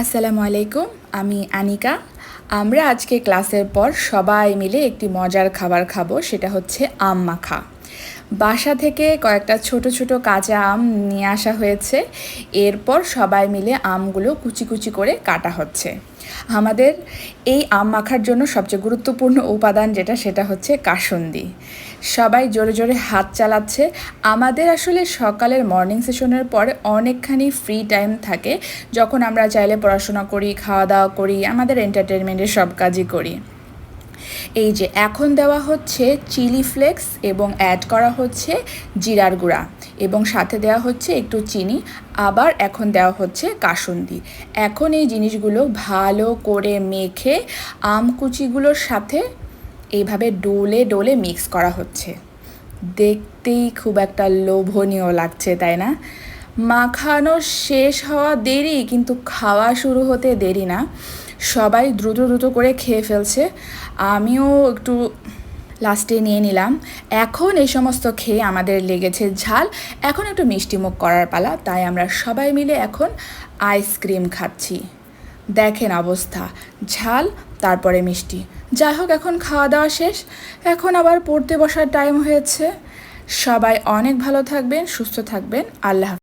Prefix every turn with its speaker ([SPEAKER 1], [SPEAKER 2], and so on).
[SPEAKER 1] আসসালামু আলাইকুম, আমি আনিকা। আমরা আজকে ক্লাসের পর সবাই মিলে একটি মজার খাবার খাবো, সেটা হচ্ছে আম মাখা। বাসা থেকে কয়েকটা ছোট ছোট কাঁচা আম নিয়ে আসা হয়েছে। এরপর সবাই মিলে আমগুলো কুচি কুচি করে কাটা হচ্ছে। আমাদের এই আম মাখার জন্য সবচেয়ে গুরুত্বপূর্ণ উপাদান সেটা হচ্ছে কাসুন্দি। সবাই জোরে জোরে হাত চালাচ্ছে। আমাদের আসলে সকালের মর্নিং সেশনের পরে অনেকখানি ফ্রি টাইম থাকে, যখন আমরা চাইলে পড়াশোনা করি, খাওয়া দাওয়া করি, আমাদের এন্টারটেনমেন্টের সব কাজই করি। এই যে এখন দেওয়া হচ্ছে চিলি ফ্লেক্স এবং অ্যাড করা হচ্ছে জিরার গুঁড়া এবং সাথে দেওয়া হচ্ছে একটু চিনি, আবার এখন দেওয়া হচ্ছে কাসুন্দি। এখন এই জিনিসগুলো ভালো করে মেখে আম কুচিগুলোর সাথে এইভাবে ডোলে ডোলে মিক্স করা হচ্ছে। দেখতেই খুব একটা লোভনীয় লাগছে, তাই না? মাখানো শেষ হওয়া দেরি, কিন্তু খাওয়া শুরু হতে দেরি না। সবাই দ্রুত দ্রুত করে খেয়ে ফেলছে, আমিও একটু লাস্টে নিয়ে নিলাম। এখন এই সমস্ত খেয়ে আমাদের লেগেছে ঝাল, এখন একটু মিষ্টিমুখ করার পালা। তাই আমরা সবাই মিলে এখন আইসক্রিম খাচ্ছি। দেখেন অবস্থা, ঝাল তারপরে মিষ্টি। যাই হোক, এখন খাওয়া দাওয়া শেষ, এখন আবার পড়তে বসার টাইম হয়েছে। সবাই অনেক ভালো থাকবেন, সুস্থ থাকবেন। আল্লাহ হাফেজ।